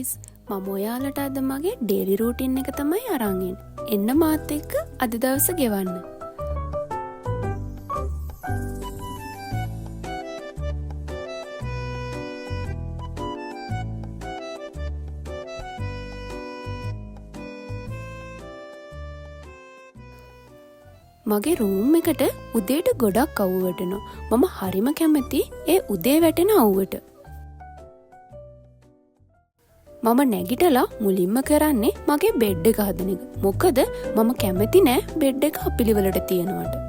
guys. මම ඔයාලට අද මගේ ඩේලි රූටින් එක තමයි අරන් එන්න මාත් එක්ක අද දවස ගෙවන්න. මගේ රූම් එකට උදේට ගොඩක් අවු වැටෙනවා. මම හරිම කැමති ඒ උදේ වැටෙන අවුවට. මම නැගිටලා මුලින්ම කරන්නේ මගේ බෙඩ් එක හදන එක. මොකද මම කැමති නෑ බෙඩ් එක අපිලිවලට තියනවට.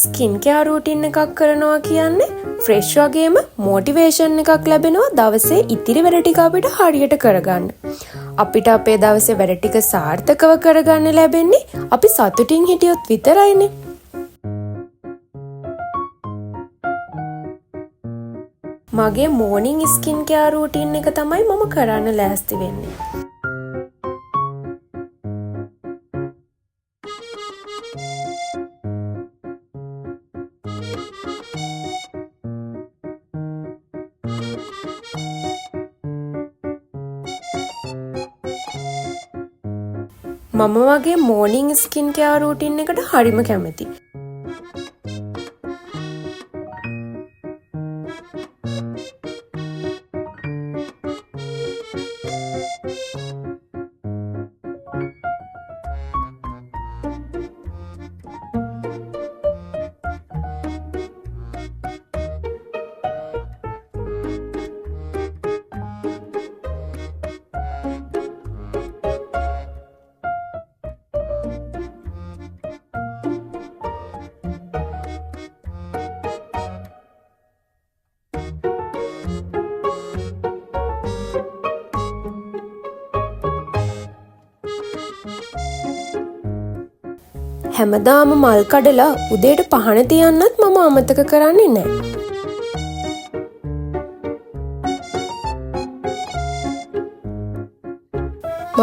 ස්කින් කෙයාර් රූටින් එකක් කරනවා කියන්නේ ෆ්‍රෙෂ් වගේම මොටිවේෂන් එකක් ලැබෙනවා දවසේ ඉතිරි වැඩ ටික අපිට හරියට කරගන්න. අපිට අපේ දවසේ වැඩ ටික සාර්ථකව කරගන්න ලැබෙන්නේ අපි සතුටින් හිටියොත් විතරයිනේ. මගේ මෝර්නින් ස්කින් කෙයාර් රූටින් එක තමයි මම කරන්න ලෑස්ති වෙන්නේ. මම වගේ මෝර්නින් ස්කින් කෙයාර් රූටින් එකට හරිම කැමතියි. හැමදාම මල් කඩලා උදේට පහන තියන්නත් මම අමතක කරන්නේ නැහැ.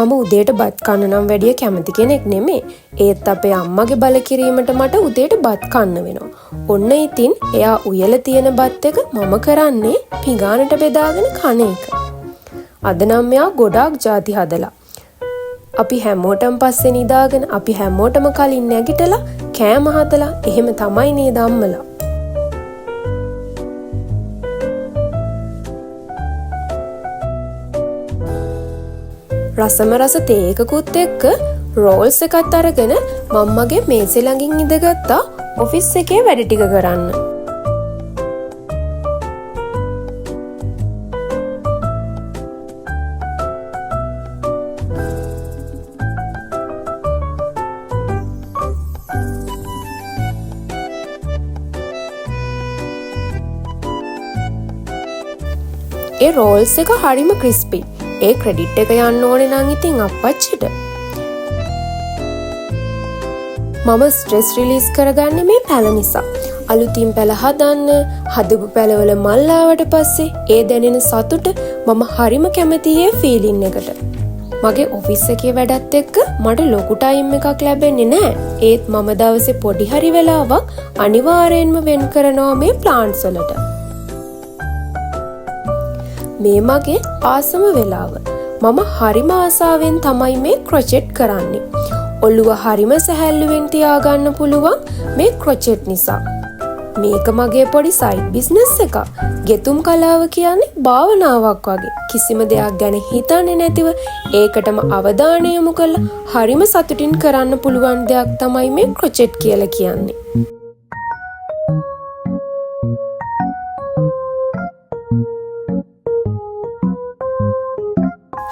මම උදේට බත් කන්න නම් වැඩිය කැමති කෙනෙක් නෙමෙයි. ඒත් අපේ අම්මගේ බල කිරීමට මට උදේට බත් කන්න වෙනවා. ඔන්න ඉතින් එයා උයලා තියෙන බත් එක මම කරන්නේ පිඟානට බෙදාගෙන කන එක. අද නම් මෙයා ගොඩාක් ಜಾති හදලා අපි හැමෝටම පස්සේ නිදාගෙන අපි හැමෝටම කලින් නැගිටලා කෑම හදලා එහෙම තමයි නේද අම්මලා. රසම රස තේ එකකුත් එක්ක රෝල්ස් එකත් අරගෙන මම්මගේ මේසෙ ළඟින් ඉඳගත්තා ඔෆිස් එකේ වැඩ ටික කරන්න. ඒ රෝල්ස් එක හරිම ක්‍රිස්පි. ඒ ක්‍රෙඩිට් එක යන්න ඕනේ නම් ඉතින් අප්පච්චිට. මම ස්ට්‍රෙස් රිලීස් කරගන්නේ මේ පැල නිසා. අලුතින් පැල හදන්න, හදපු පැලවල මල් ආවට පස්සේ ඒ දැනෙන සතුට මම හරිම කැමතියි ඒ ෆීලින් එකට. මගේ ඔෆිස් එකේ වැඩත් එක්ක මට ලොකු ටයිම් එකක් ලැබෙන්නේ නැහැ. ඒත් මම දවසේ පොඩි හරි වෙලාවක් අනිවාර්යෙන්ම වෙන් කරනවා මේ ප්ලාන්ට්ස් වලට. මේ මගේ ආසම වෙලාව. මම හරිම ආසාවෙන් තමයි මේ ක්‍රොචෙට් කරන්නේ. ඔළුව හරිම සැහැල්ලුවෙන් තියාගන්න පුළුවන් මේ ක්‍රොචෙට් නිසා. මේක මගේ පොඩි සයිඩ් බිස්නස් එකක්. ගෙතුම් කලාව කියන්නේ භාවනාවක් වගේ. කිසිම දෙයක් ගැන හිතන්නේ නැතිව ඒකටම අවධානය යොමු කරලා හරිම සතුටින් කරන්න පුළුවන් දෙයක් තමයි මේ ක්‍රොචෙට් කියලා කියන්නේ.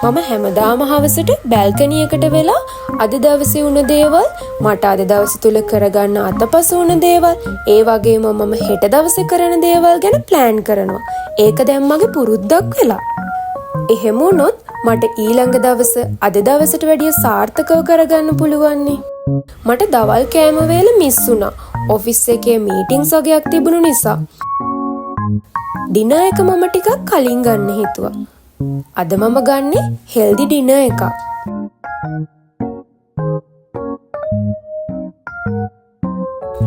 මම හැමදාම හවසට බැල්කනි එකට වෙලා අද දවසේ වුණ දේවල්, මට අද දවස තුල කරගන්න අතපසු වුණ දේවල්, ඒ වගේම මම හෙට දවසේ කරන දේවල් ගැන ප්ලෑන් කරනවා. ඒක දැන් මගේ පුරුද්දක් වෙලා. එහෙම වුණොත් මට ඊළඟ දවස අද දවසට වැඩිය සාර්ථකව කරගන්න පුළුවන්නේ. මට දවල් කෑම වේල මිස් වුණා. ඔෆිස් එකේ මීටින්ග්ස් වගේක් තිබුණු නිසා. ඩිනර් එක මම ටිකක් කලින් ගන්න හිතුවා. අද මම ගන්නේ හෙල්දි ඩිනර් එකක්.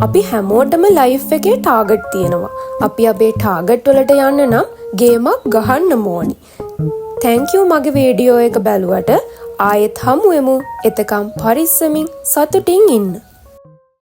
අපි හැමෝටම ලයිෆ් එකේ ටාගට් තියෙනවා. අපි අපේ ටාගට් වලට යන්න නම් ගේමක් ගහන්න ඕනි. thank you මගේ වීඩියෝ එක බැලුවට. ආයෙත් හමු වෙමු. එතකම් පරිස්සමින් සතුටින් ඉන්න.